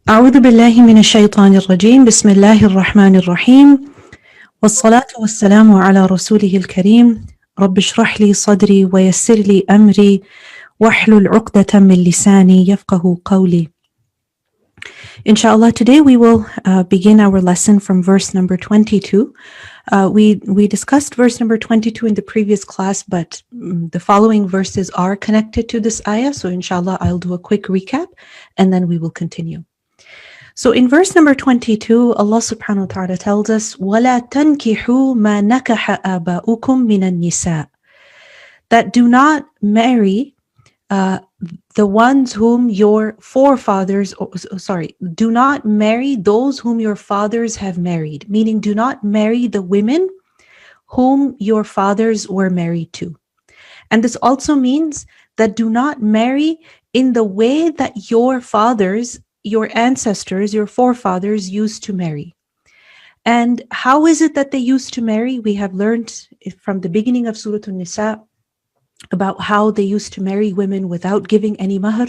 أعوذ بالله من الشيطان الرجيم بسم الله الرحمن الرحيم والصلاة والسلام على رسوله الكريم رب اشرح لي صدري ويسر لي أمري واحلل عقدة من لساني يفقه قولي. Inshallah, today we will begin our lesson from verse number 22. We discussed verse number 22 in the previous class, but the following verses are connected to this ayah. So inshallah, I'll do a quick recap and then we will continue. So in verse number 22, Allah subhanahu wa ta'ala tells us, وَلَا تَنْكِحُوا مَا نَكَحَ آبَاؤُكُم مِّنَ النِّسَاءِ, that do not marry the ones whom your forefathers, do not marry those whom your fathers have married, meaning do not marry the women whom your fathers were married to. And this also means that do not marry in the way that your fathers, your ancestors, your forefathers used to marry. And how is it that they used to marry? We have learned from the beginning of Surah An Nisa about how they used to marry women without giving any mahr,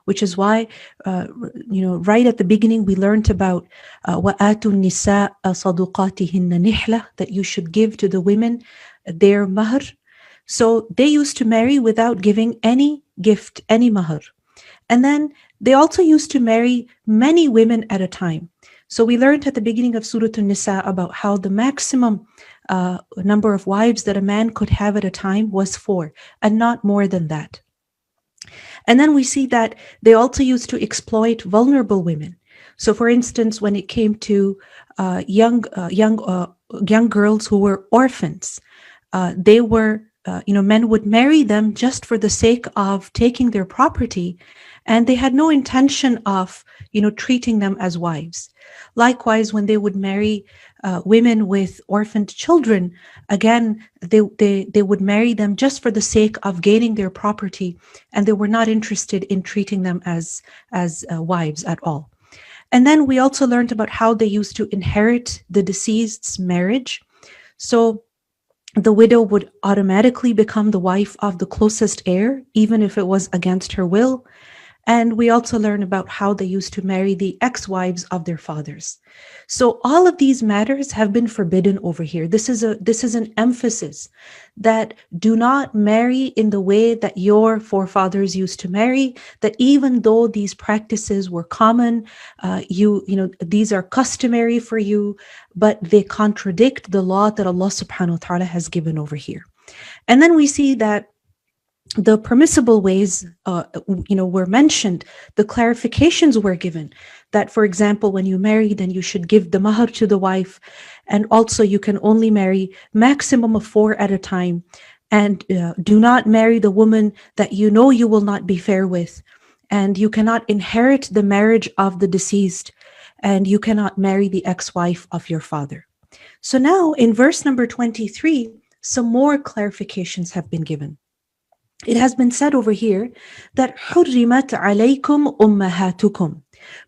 which is why, right at the beginning, we learned about وَآتُوا النِّسَاءَ صَدُقَاتِهِنَّ نِحْلَةً, that you should give to the women their mahr. So they used to marry without giving any gift, any mahr. And then they also used to marry many women at a time. So we learned at the beginning of Surah An Nisa about how the maximum number of wives that a man could have at a time was 4, and not more than that. And then we see that they also used to exploit vulnerable women. So for instance, when it came to young girls who were orphans, men would marry them just for the sake of taking their property, and they had no intention of, treating them as wives. Likewise, when they would marry women with orphaned children, again, they would marry them just for the sake of gaining their property, and they were not interested in treating them as wives at all. And then we also learned about how they used to inherit the deceased's marriage. So the widow would automatically become the wife of the closest heir, even if it was against her will. And we also learn about how they used to marry the ex-wives of their fathers. So all of these matters have been forbidden over here. This is an emphasis that do not marry in the way that your forefathers used to marry, that even though these practices were common, these are customary for you, but they contradict the law that Allah subhanahu wa ta'ala has given over here. And then we see that the permissible ways, were mentioned. The clarifications were given that, for example, when you marry, then you should give the mahr to the wife. And also you can only marry maximum of 4 at a time. And do not marry the woman that you know you will not be fair with. And you cannot inherit the marriage of the deceased. And you cannot marry the ex-wife of your father. So now in verse number 23, some more clarifications have been given. It has been said over here that حُرِّمَتْ عَلَيْكُمْ أُمَّهَاتُكُمْ,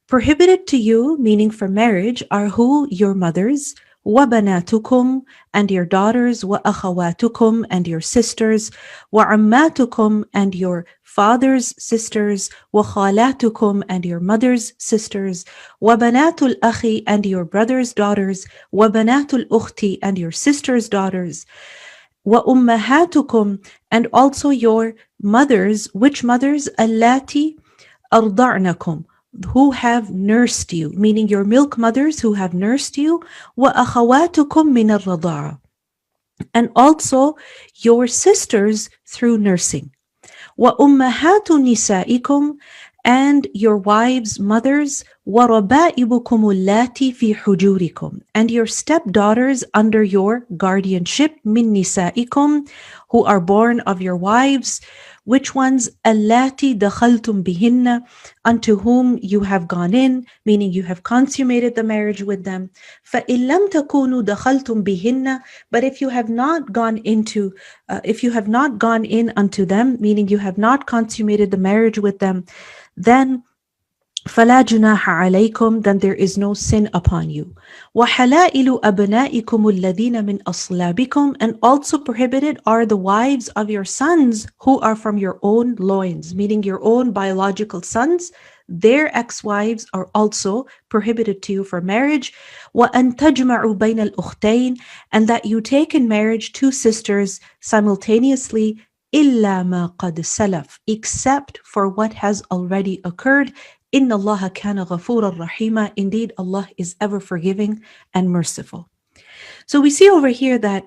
prohibited to you, meaning for marriage, are who? Your mothers, وَبَنَاتُكُمْ, and your daughters, وَأَخَوَاتُكُمْ, and your sisters, وَعَمَّاتُكُمْ, and your father's sisters, وَخَالَاتُكُمْ, and your mother's sisters, وَبَنَاتُ الْأَخِ, and your brother's daughters, وَبَنَاتُ الْأُخْتِ, and your sister's daughters, وَأُمَّهَاتُكُمْ, and also your mothers. Which mothers? اللَّاتِي أَرْضَعْنَكُمْ, who have nursed you, meaning your milk mothers who have nursed you. وَأَخَوَاتُكُمْ مِنَ الرَّضَاعَةِ, and also your sisters through nursing. وَأُمَّهَاتُ نِسَائِكُمْ, and your wives' mothers. وَرَبَائِبُكُمُ اللَّاتِي فِي حُجُورِكُمْ, and your stepdaughters under your guardianship. مِن نِسَائِكُمْ, who are born of your wives. Which ones? اللَّاتِي دَخَلْتُمْ بِهِنَّ, unto whom you have gone in, meaning you have consummated the marriage with them. فَإِن لَمْ تَكُونُوا دَخَلْتُمْ بِهِنَّ, but if you have not gone in unto them, meaning you have not consummated the marriage with them, then فَلَا جُنَاحَ عَلَيْكُمْ, then there is no sin upon you. وَحَلَائِلُ أَبْنَائِكُمُ الَّذِينَ مِنْ أَصْلَابِكُمْ, and also prohibited are the wives of your sons who are from your own loins, meaning your own biological sons. their ex-wives are also prohibited to you for marriage. وَأَن تَجْمَعُوا بَيْنَ الْأُخْتَيْنِ, and that you take in marriage two sisters simultaneously, إِلَّا مَا قَدْ سَلَفْ, except for what has already occurred. إِنَّ اللَّهَ كَانَ غَفُورًا رَحِيمًا, indeed Allah is ever forgiving and merciful. So we see over here that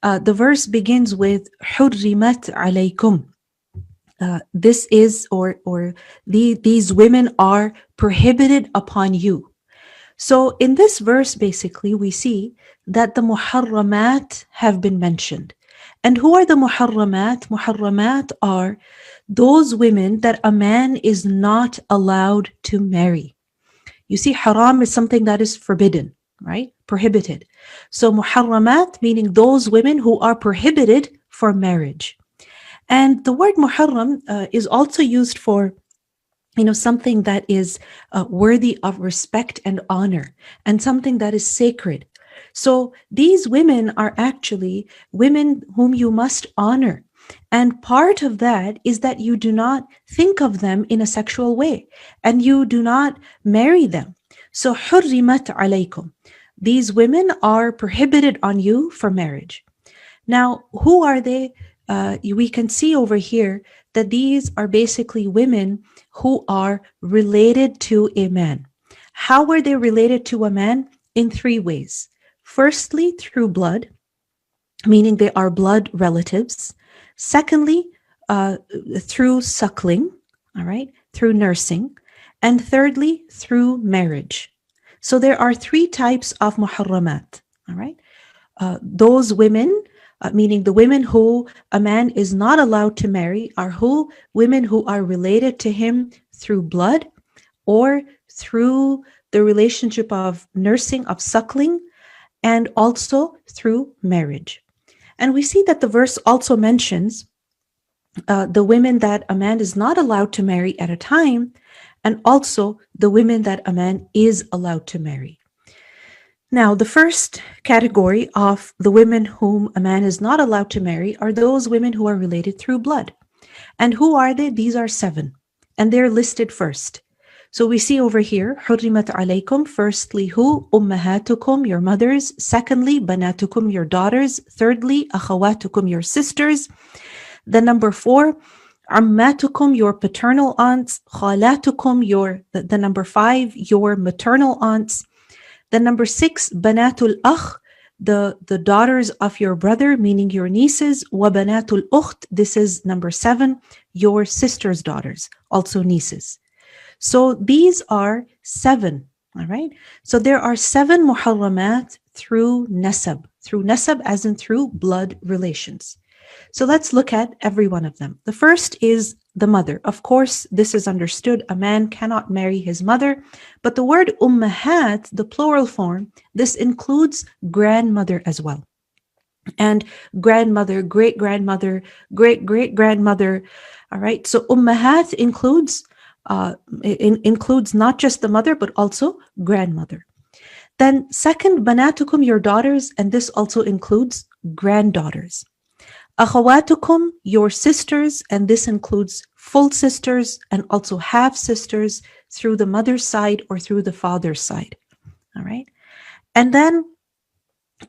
the verse begins with حُرِّمَتْ عَلَيْكُمْ. This is, these women are prohibited upon you. So in this verse, basically, we see that the muharramat have been mentioned. And who are the muharramat? Muharramat are those women that a man is not allowed to marry. You see, haram is something that is forbidden, right? Prohibited. So muharramat, meaning those women who are prohibited for marriage. And the word muharram is also used for something that is worthy of respect and honor, and something that is sacred. So these women are actually women whom you must honor. And part of that is that you do not think of them in a sexual way, and you do not marry them. So حُرِّمَتْ عَلَيْكُمْ. These women are prohibited on you for marriage. Now, who are they? We can see over here that these are basically women who are related to a man. How are they related to a man? In three ways. Firstly, through blood, meaning they are blood relatives. Secondly, through suckling, all right, through nursing. And thirdly, through marriage. So there are three types of muharramat, all right? Those women, meaning the women who a man is not allowed to marry, are women who are related to him through blood or through the relationship of nursing, of suckling, and also through marriage. And we see that the verse also mentions the women that a man is not allowed to marry at a time, and also the women that a man is allowed to marry. Now, the first category of the women whom a man is not allowed to marry are those women who are related through blood. And who are they? These are 7, and they're listed first. So we see over here, حُرِّمَتْ عَلَيْكُمْ, firstly, who? أُمَّهَاتُكُمْ, your mothers. Secondly, بَنَاتُكُمْ, your daughters. Thirdly, أَخَوَاتُكُمْ, your sisters. The number 4, عَمَّاتُكُمْ, your paternal aunts. خَالَاتُكُمْ, the number 5, your maternal aunts. The number 6, banatul akh, the daughters of your brother, meaning your nieces. Wa banatul ukht, this is number 7, your sister's daughters, also nieces. So these are 7, all right? So there are 7 muharramat through nasab as in through blood relations. So let's look at every one of them. The first is the mother. Of course, this is understood. A man cannot marry his mother. But the word ummahat, the plural form, this includes grandmother as well. And grandmother, great-grandmother, great-great-grandmother. All right. So ummahat includes not just the mother, but also grandmother. Then second, banatukum, your daughters, and this also includes granddaughters. Akhawatukum, your sisters, and this includes full sisters and also half sisters through the mother's side or through the father's side. All right. And then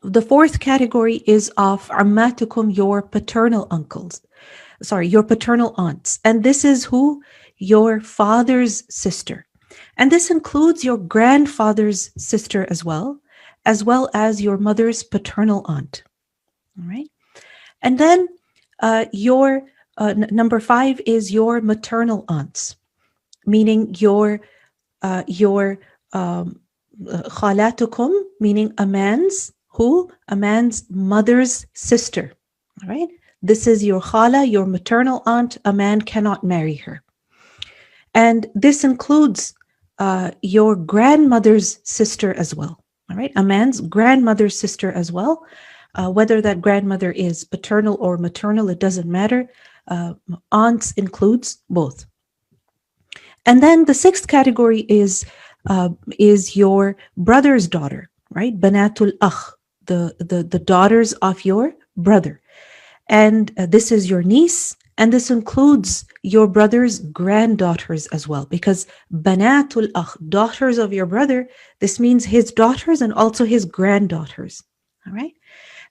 the fourth category is of ammatukum, your paternal aunts. And this is who? Your father's sister. And this includes your grandfather's sister as well as your mother's paternal aunt. All right. And then your number 5 is your maternal aunts, meaning your khalatukum, meaning a man's mother's sister. All right. This is your khala, your maternal aunt. A man cannot marry her. And this includes your grandmother's sister as well. All right. A man's grandmother's sister as well. Whether that grandmother is paternal or maternal, it doesn't matter. Aunts includes both. And then the 6th category is your brother's daughter, right? Banatul akh, the daughters of your brother. And this is your niece And this includes your brother's granddaughters as well, because banatul akh, daughters of your brother, this means his daughters and also his granddaughters. All right.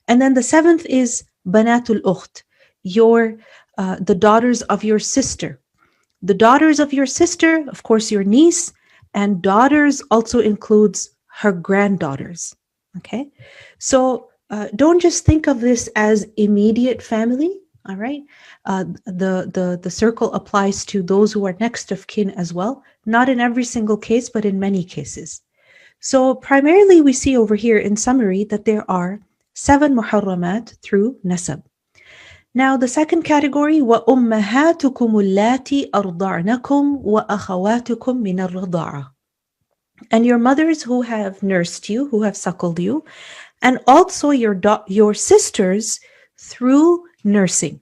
And then the seventh is banatul ukht, your the daughters of your sister. The daughters of your sister, of course, your niece, and daughters also includes her granddaughters. Okay, so don't just think of this as immediate family. All right, the circle applies to those who are next of kin as well. Not in every single case, but in many cases. So primarily, we see over here in summary that there are seven muharramat through nasab. Now, the second category, وَأُمَّهَاتُكُمُ اللَّاتِي أَرْضَعْنَكُمْ وَأَخَوَاتُكُمْ مِنَ الرَّضَاعَةِ. And your mothers who have nursed you, who have suckled you, and also your sisters through nursing.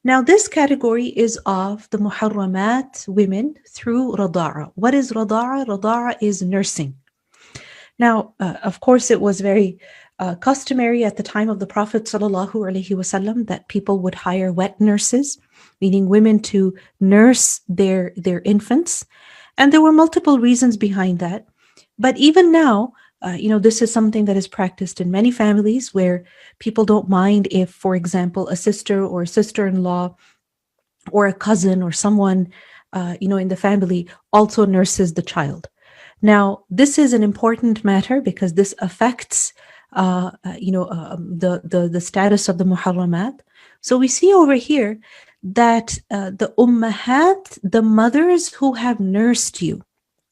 Now, this category is of the muharramat women through rada'a. What is rada'a? Rada'a is nursing. Now, of course, it was very customary at the time of the Prophet ﷺ that people would hire wet nurses, meaning women to nurse their infants. And there were multiple reasons behind that. But even now, this is something that is practiced in many families where people don't mind if, for example, a sister or a sister-in-law or a cousin or someone, in the family also nurses the child. Now, this is an important matter because this affects, the status of the muharramat. So we see over here that the ummahat, the mothers who have nursed you,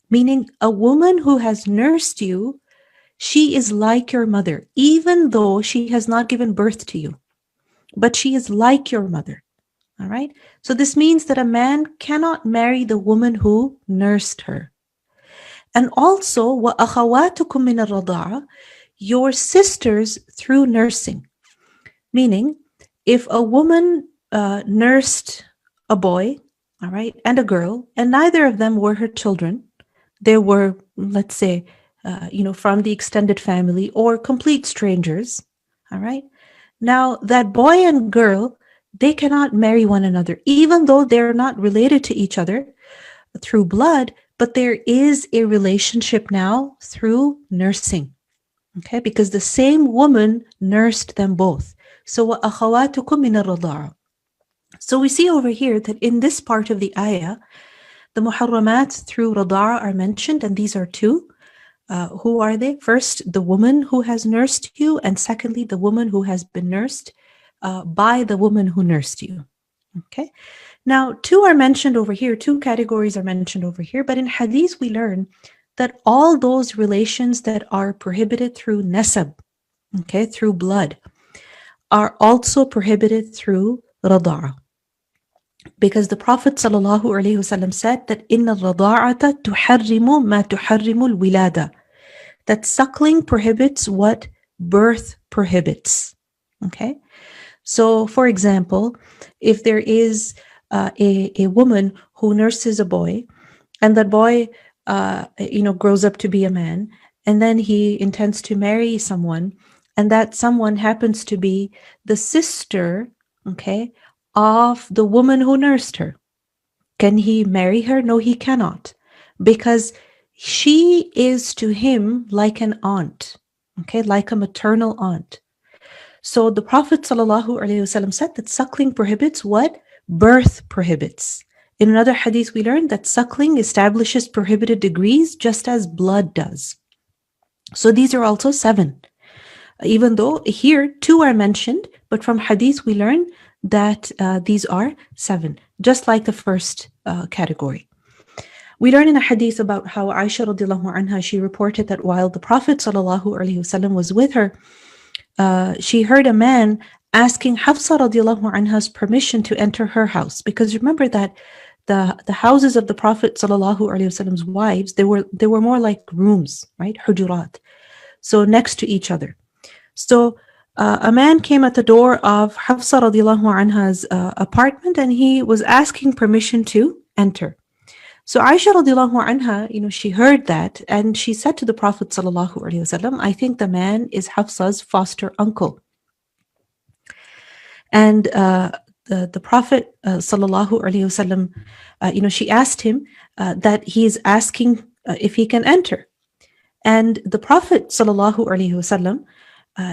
meaning a woman who has nursed you, she is like your mother, even though she has not given birth to you, but she is like your mother. All right. So this means that a man cannot marry the woman who nursed her. And also, وَأَخَوَاتُكُم مِّنَ الرَّضَاعَةِ, your sisters through nursing. Meaning, if a woman nursed a boy, all right, and a girl, and neither of them were her children, they were, let's say, from the extended family or complete strangers, all right. Now, that boy and girl, they cannot marry one another, even though they're not related to each other through blood, but there is a relationship now through nursing, okay? Because the same woman nursed them both. So, وَأَخَوَاتُكُم مِّنَ الرَّضَاعَةِ. So we see over here that in this part of the ayah, the muharramat through rada'a are mentioned, and these are two. Who are they? First, the woman who has nursed you, and secondly, the woman who has been nursed by the woman who nursed you. Okay. Now, two are mentioned over here, two categories are mentioned over here, but in hadith we learn that all those relations that are prohibited through nasab, okay, through blood, are also prohibited through rada'a. Because the Prophet ﷺ said that inna rada'ata tuharrimu ma tuharrimu al-wilada, that suckling prohibits what birth prohibits. Okay. So, for example, if there is a woman who nurses a boy, and that boy, grows up to be a man, and then he intends to marry someone, and that someone happens to be the sister, okay, of the woman who nursed her. Can he marry her? No, he cannot, because she is to him like an aunt, okay, like a maternal aunt. So the Prophet ﷺ said that suckling prohibits what? Birth prohibits. In another hadith, we learned that suckling establishes prohibited degrees just as blood does. So these are also seven. Even though here two are mentioned, but from hadith we learn that these are seven, just like the first category. We learn in a hadith about how Aisha radiallahu anha, she reported that while the Prophet ﷺ was with her, she heard a man asking Hafsa radiallahu anha's permission to enter her house. Because remember that the houses of the Prophet ﷺ's wives, they were more like rooms, right? Hujurat. So next to each other. So a man came at the door of Hafsa radiallahu anha's apartment, and he was asking permission to enter. So Aisha radiallahu anha, she heard that, and she said to the Prophet sallallahu alaihi wasallam, I think the man is Hafsa's foster uncle. And the Prophet sallallahu alaihi wasallam, she asked him that he is asking if he can enter. And the Prophet sallallahu alaihi wasallam,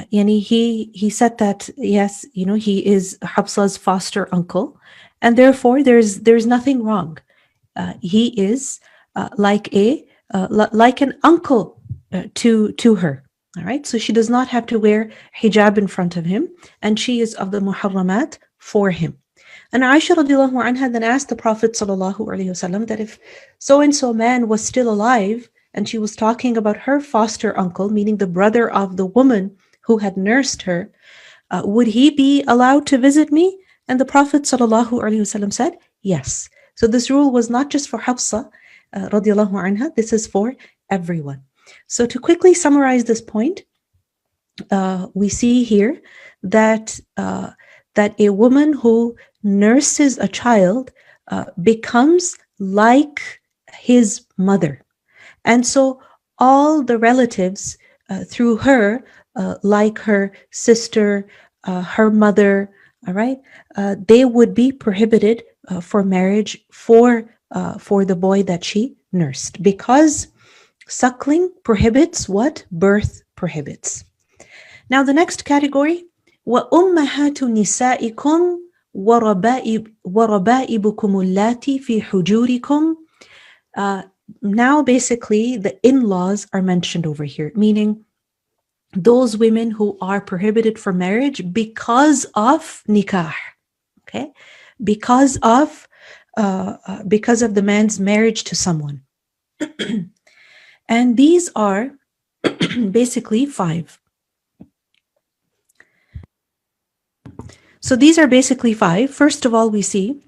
he said that yes, he is Hafsa's foster uncle, and therefore there's nothing wrong. He is like an uncle to her. All right, so she does not have to wear hijab in front of him, and she is of the muharramat for him. And Aisha radiallahu anha then asked the Prophet sallallahu alaihi wasallam that if so and so man was still alive, and she was talking about her foster uncle, meaning the brother of the woman who had nursed her, would he be allowed to visit me? And the Prophet sallallahu alaihi wasallam said, yes. So this rule was not just for Hafsa radiallahu anha, this is for everyone. So to quickly summarize this point, we see here that a woman who nurses a child becomes like his mother. And so all the relatives through her, like her sister, her mother, all right, they would be prohibited for marriage for the boy that she nursed, because suckling prohibits what birth prohibits. Now the next category, وَأُمَّهَاتُ نِسَائِكُمْ وَرَبَائِبُكُمُ اللَّاتِي فِي حُجُورِكُمْ. Now basically the in-laws are mentioned over here, meaning those women who are prohibited for marriage because of nikah, okay, because of the man's marriage to someone. And these are basically 5. So these are basically 5. First of all, we see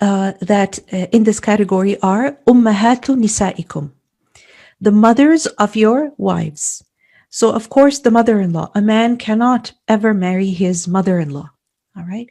that in this category are ummahatu nisaikum, the mothers of your wives. So of course the mother-in-law, a man cannot ever marry his mother-in-law. All right.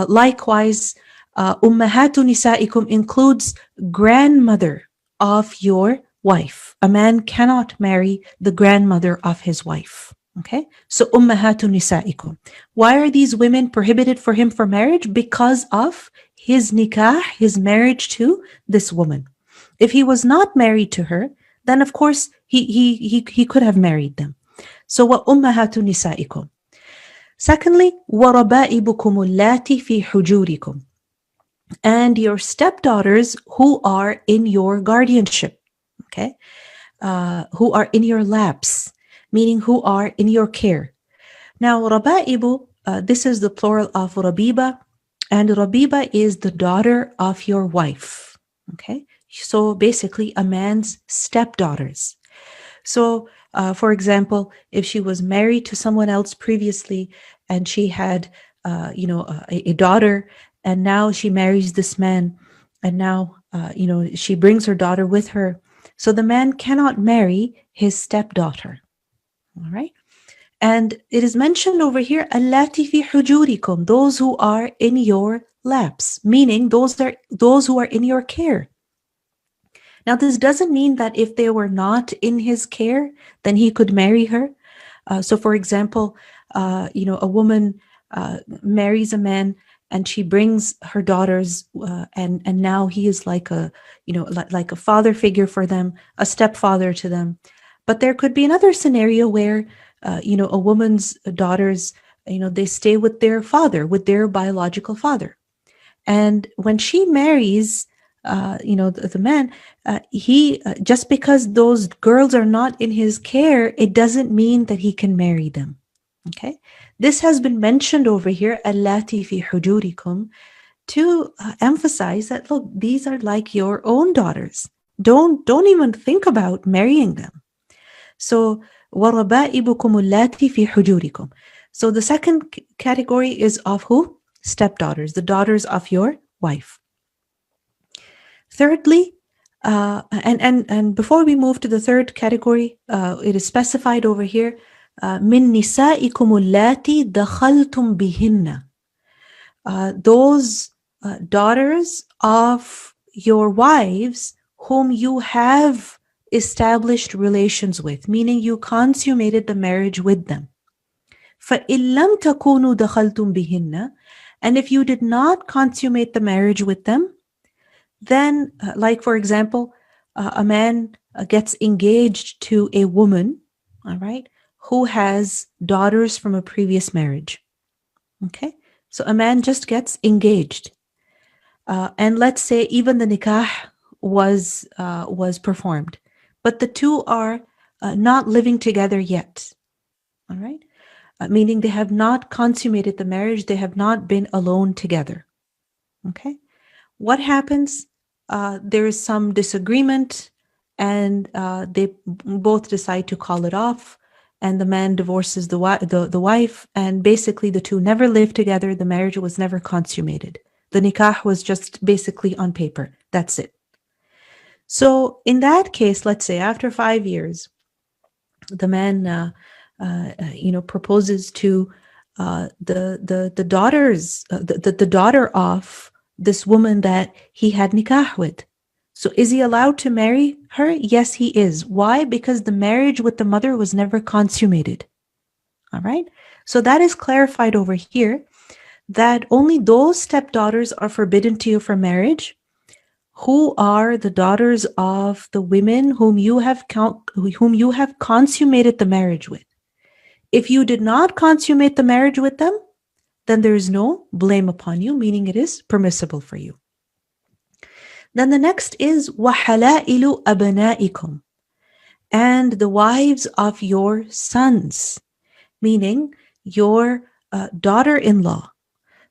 Likewise, ummahatu nisaikum includes grandmother of your wife. A man cannot marry the grandmother of his wife. Okay, so ummahatu nisaikum. Why are these women prohibited for him for marriage? Because of his nikah, his marriage to this woman. If he was not married to her, then of course he could have married them. So wa ummahatu nisaikum. Secondly, wa raba'ibukum allati fi hujurikum, and your stepdaughters who are in your guardianship, okay, who are in your laps, meaning who are in your care. Now, raba'ibu, this is the plural of rabiba, and rabiba is the daughter of your wife, okay? So basically a man's stepdaughters. So, for example, if she was married to someone else previously and she had, a daughter, and now she marries this man, and now, she brings her daughter with her. So the man cannot marry his stepdaughter. All right. And it is mentioned over here, allati fi hujurikum, those who are in your laps, meaning those who are in your care. Now, this doesn't mean that if they were not in his care, then he could marry her. So, for example, a woman marries a man and she brings her daughters, and now he is like a father figure for them, a stepfather to them. But there could be another scenario where, a woman's daughters, they stay with their father, with their biological father. And when she marries, the man, he just because those girls are not in his care, it doesn't mean that he can marry them. Okay, this has been mentioned over here, allati fi hujurikum, to emphasize that look, these are like your own daughters. Don't even think about marrying them. So وَرَبَائِبُكُمُ اللَّاتِي فِي حُجُورِكُمْ. So the second category is of who? Stepdaughters, the daughters of your wife. Thirdly, and before we move to the third category, it is specified over here, مِن نِسَائِكُمُ اللَّاتِي دَخَلْتُمْ بِهِنَّ. Those daughters of your wives whom you have established relations with, meaning you consummated the marriage with them. فَإِن لَمْ تَكُونُوا دَخَلْتُمْ بِهِنَّ. And if you did not consummate the marriage with them, then, like for example, a man gets engaged to a woman, all right, who has daughters from a previous marriage. Okay, so a man just gets engaged, and let's say even the nikah was performed, but the two are not living together yet. All right, meaning they have not consummated the marriage, they have not been alone together. Okay, what happens? There is some disagreement, and they both decide to call it off. And the man divorces the wife, and basically the two never lived together. The marriage was never consummated. The nikah was just basically on paper. That's it. So in that case, let's say after 5 years, the man, proposes to the daughters, the daughter of this woman that he had nikah with. So is he allowed to marry her? Yes, he is. Why? Because the marriage with the mother was never consummated. All right. So that is clarified over here, that only those stepdaughters are forbidden to you for marriage who are the daughters of the women whom you have consummated the marriage with. If you did not consummate the marriage with them, then there is no blame upon you, meaning it is permissible for you. Then the next is وَحَلَائِلُ أَبْنَائِكُمْ, and the wives of your sons, meaning your daughter-in-law.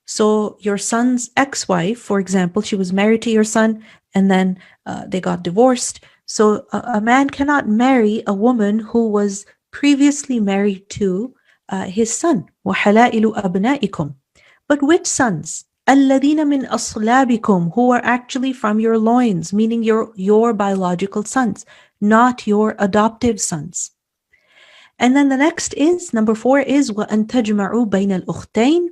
So your son's ex-wife, for example, she was married to your son, and then they got divorced. So a man cannot marry a woman who was previously married to his son. وَحَلَائِلُ أَبْنَائِكُمْ. But which sons? الَّذِينَ مِنْ أَصْلَابِكُمْ, who are actually from your loins, meaning your biological sons, not your adoptive sons. And then the next is, number 4 is وَأَن تَجْمَعُوا بَيْنَ الْأُخْتَيْنِ,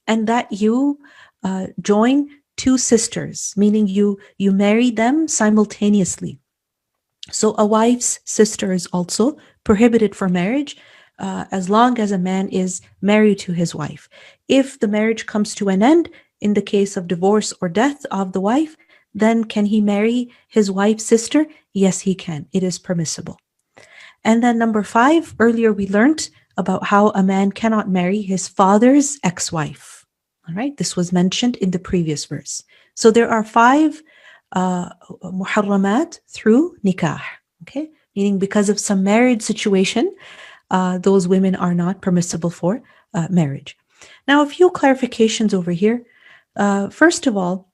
and that you join two sisters, meaning you marry them simultaneously. So a wife's sister is also prohibited for marriage as long as a man is married to his wife. If the marriage comes to an end, in the case of divorce or death of the wife, then can he marry his wife's sister? Yes, he can. It is permissible. And then number 5, earlier we learned about how a man cannot marry his father's ex-wife. All right, this was mentioned in the previous verse. So there are 5 muharramat through nikah. Okay, meaning because of some marriage situation, those women are not permissible for marriage. Now, a few clarifications over here. First of all,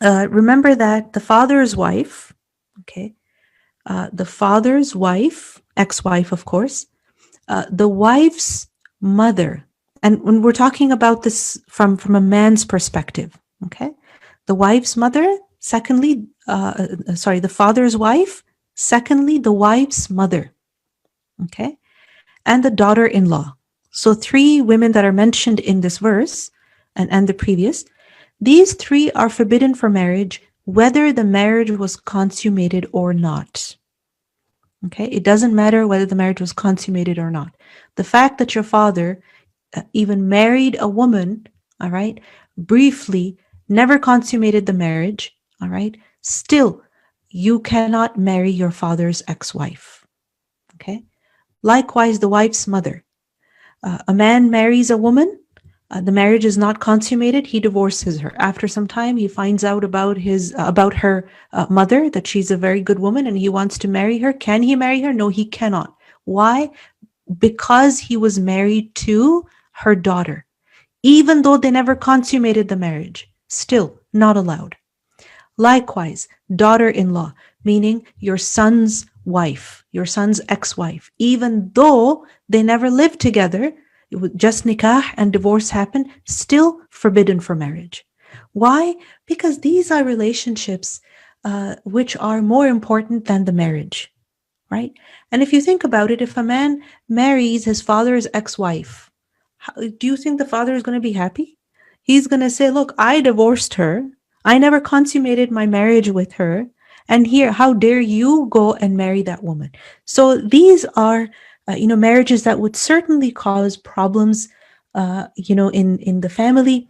remember that the father's wife, okay, the father's wife, ex-wife, of course, the wife's mother, and when we're talking about this from a man's perspective, okay, the wife's mother, secondly, the father's wife, secondly, the wife's mother, okay, and the daughter-in-law. So 3 women that are mentioned in this verse and the previous, these 3 are forbidden for marriage, whether the marriage was consummated or not. Okay, it doesn't matter whether the marriage was consummated or not. The fact that your father even married a woman, all right, briefly, never consummated the marriage, all right, still, you cannot marry your father's ex-wife. Okay, likewise, the wife's mother. A man marries a woman, the marriage is not consummated, he divorces her. After some time, he finds out about her mother, that she's a very good woman and he wants to marry her. Can he marry her? No, he cannot. Why? Because he was married to her daughter. Even though they never consummated the marriage, still not allowed. Likewise, daughter-in-law, meaning your son's wife, your son's ex-wife, even though they never lived together, just nikah and divorce happened, still forbidden for marriage. Why? Because these are relationships which are more important than the marriage, right? And if you think about it, if a man marries his father's ex-wife, do you think the father is going to be happy? He's going to say, look, I divorced her. I never consummated my marriage with her. And here, how dare you go and marry that woman? So these are, marriages that would certainly cause problems in the family.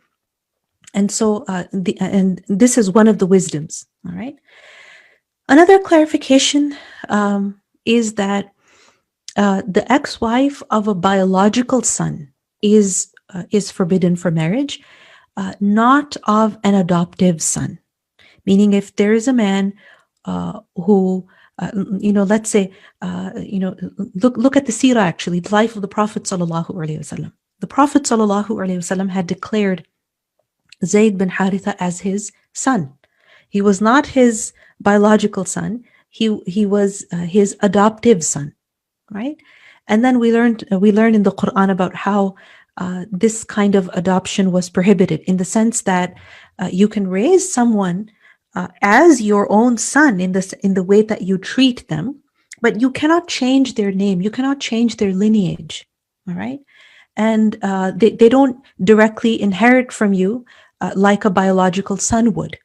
And so, and this is one of the wisdoms. All right. Another clarification is that the ex-wife of a biological son is forbidden for marriage, not of an adoptive son. Meaning, if there is a man who, let's say, look at the seerah, actually, the life of the Prophet sallallahu alaihi wasallam. The Prophet sallallahu alaihi wasallam had declared Zayd bin Haritha as his son. He was not his biological son. He was his adoptive son, right? And then we learn in the Quran about how this kind of adoption was prohibited, in the sense that you can raise someone as your own son in the way that you treat them, but you cannot change their name. You cannot change their lineage. All right. And they don't directly inherit from you like a biological son would.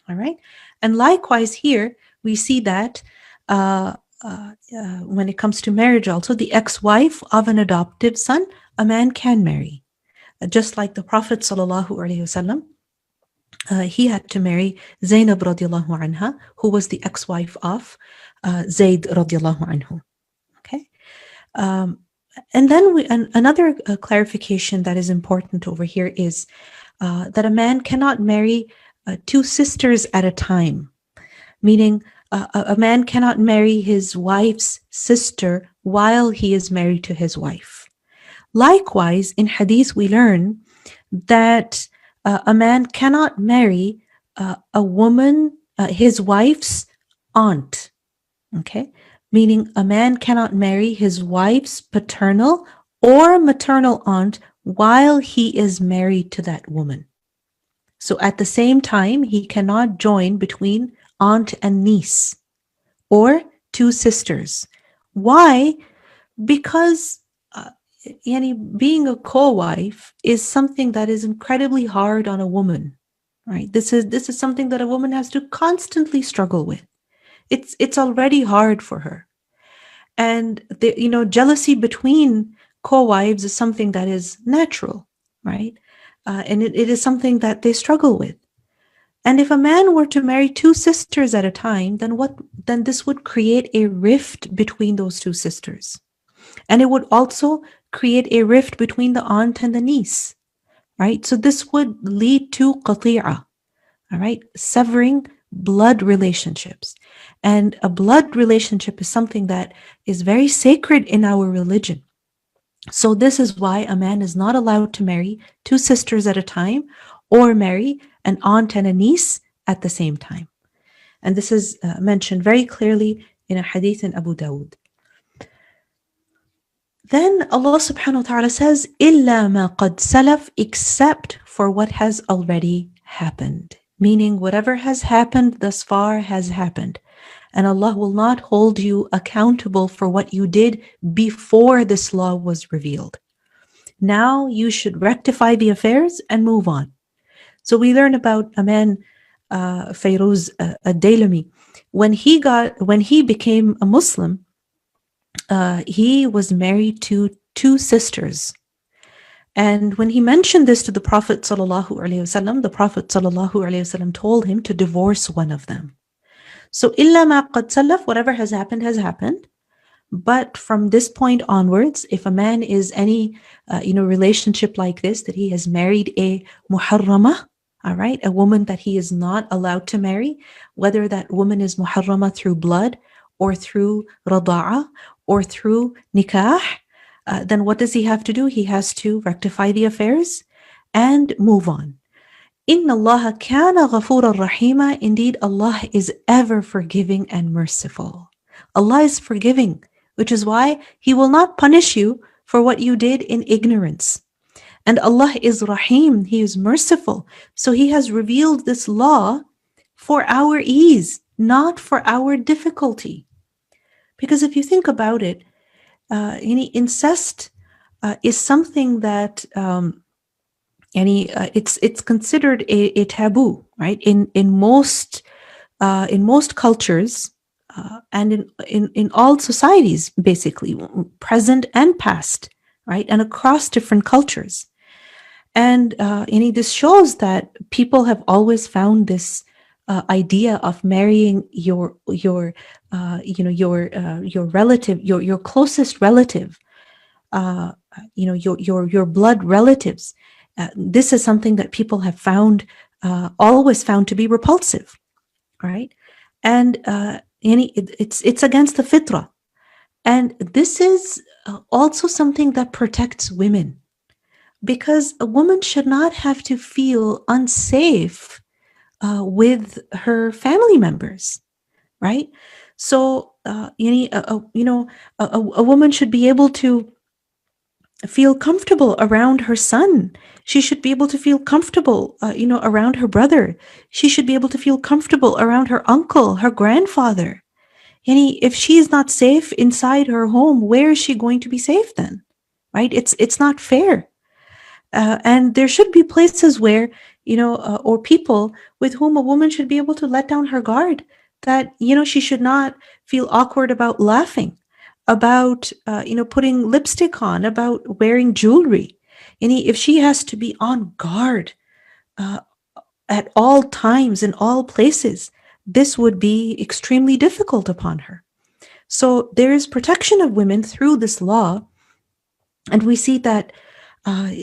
All right. And likewise here, we see that when it comes to marriage also, the ex-wife of an adoptive son, a man can marry. Just like the Prophet sallallahu alaihi wasallam, he had to marry Zainab radiallahu anha, who was the ex-wife of Zayd radiallahu anhu. Okay. And then another clarification that is important over here is that a man cannot marry two sisters at a time, meaning a man cannot marry his wife's sister while he is married to his wife. Likewise, in hadith, we learn that a man cannot marry a woman, his wife's aunt. Okay? Meaning a man cannot marry his wife's paternal or maternal aunt while he is married to that woman. So at the same time, he cannot join between aunt and niece or two sisters. Why? Because being a co-wife is something that is incredibly hard on a woman, right? This is something that a woman has to constantly struggle with. It's already hard for her. And jealousy between co-wives is something that is natural, right? And it is something that they struggle with. And if a man were to marry two sisters at a time, then this would create a rift between those two sisters. And it would also create a rift between the aunt and the niece, right? So this would lead to qati'ah, all right? Severing blood relationships. And a blood relationship is something that is very sacred in our religion. So this is why a man is not allowed to marry two sisters at a time or marry an aunt and a niece at the same time. And this is mentioned very clearly in a hadith in Abu Dawud. Then Allah subhanahu wa ta'ala says, إِلَّا مَا قَدْ سَلَفْ, except for what has already happened. Meaning whatever has happened thus far has happened. And Allah will not hold you accountable for what you did before this law was revealed. Now you should rectify the affairs and move on. So we learn about a man, Fayruz ad-Daylami. When he became a Muslim, he was married to two sisters. And when he mentioned this to the Prophet sallallahu alaihi wasallam, the Prophet sallallahu alaihi wasallam told him to divorce one of them. So illa ma qad salaf, whatever has happened has happened. But from this point onwards, if a man is any relationship like this, that he has married a muharrama, all right, a woman that he is not allowed to marry, whether that woman is muharrama through blood or through rada'a or through nikah, then what does he have to do? He has to rectify the affairs and move on. Inna Allah kana ghafuran rahima. Indeed, Allah is ever forgiving and merciful. Allah is forgiving, which is why He will not punish you for what you did in ignorance. And Allah is Rahim, He is merciful. So He has revealed this law for our ease, not for our difficulty. Because if you think about it, incest is something that it's considered a taboo, right? In most cultures and in all societies, basically present and past. right? And across different cultures. And this shows that people have always found this idea of marrying your relative, your closest relative, your blood relatives. This is something that people have found, always found to be repulsive, right? And it's against the fitrah. And this is also something that protects women, because a woman should not have to feel unsafe with her family members, right? So, a woman should be able to feel comfortable around her son. She should be able to feel comfortable, around her brother. She should be able to feel comfortable around her uncle, her grandfather. If she's not safe inside her home, where is she going to be safe then? Right? It's not fair. And there should be places where, or people with whom a woman should be able to let down her guard, that, she should not feel awkward about laughing, about, putting lipstick on, about wearing jewelry. If she has to be on guard uh, at all times, in all places, this would be extremely difficult upon her. So there is protection of women through this law. And we see that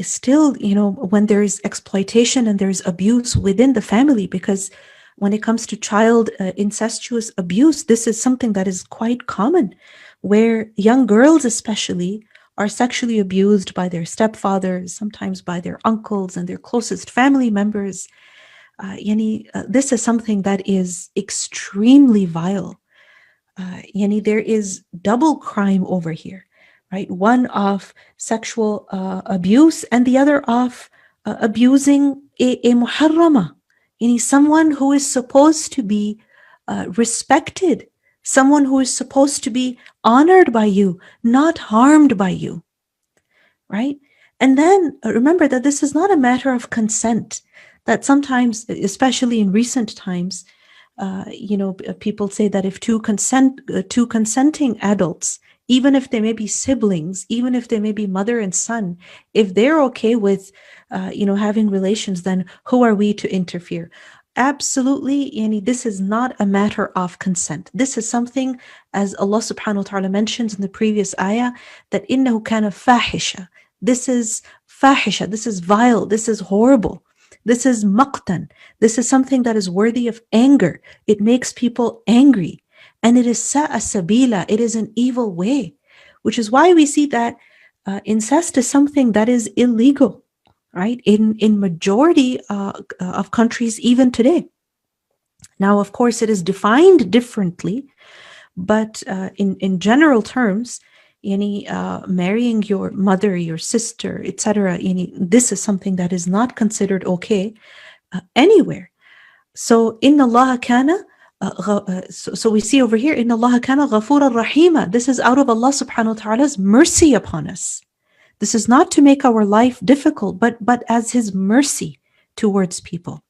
still, when there is exploitation and there's abuse within the family, because when it comes to child incestuous abuse, this is something that is quite common, where young girls especially are sexually abused by their stepfathers, sometimes by their uncles and their closest family members. This is something that is extremely vile. There is double crime over here, right? One of sexual abuse, and the other of abusing a muharrama, someone who is supposed to be respected, someone who is supposed to be honored by you, not harmed by you, right? And then remember that this is not a matter of consent, that sometimes, especially in recent times, people say that if two consenting adults, even if they may be siblings, even if they may be mother and son, if they're okay with, having relations, then who are we to interfere? Absolutely, this is not a matter of consent. This is something, as Allah subhanahu wa ta'ala mentions in the previous ayah, that innahu kana fahisha. This is fahisha, this is vile, this is horrible. This is maqtan. This is something that is worthy of anger. It makes people angry. And it is sa'a sabila. It is an evil way, which is why we see that incest is something that is illegal, right? In majority of countries, even today. Now, of course, it is defined differently, but in general terms, marrying your mother, your sister, etc., this is something that is not considered okay anywhere. So inna Allah kana, so we see over here, inna Allah kana ghafuran rahima. This is out of Allah subhanahu wa ta'ala's mercy upon us. This is not to make our life difficult, but as His mercy towards people.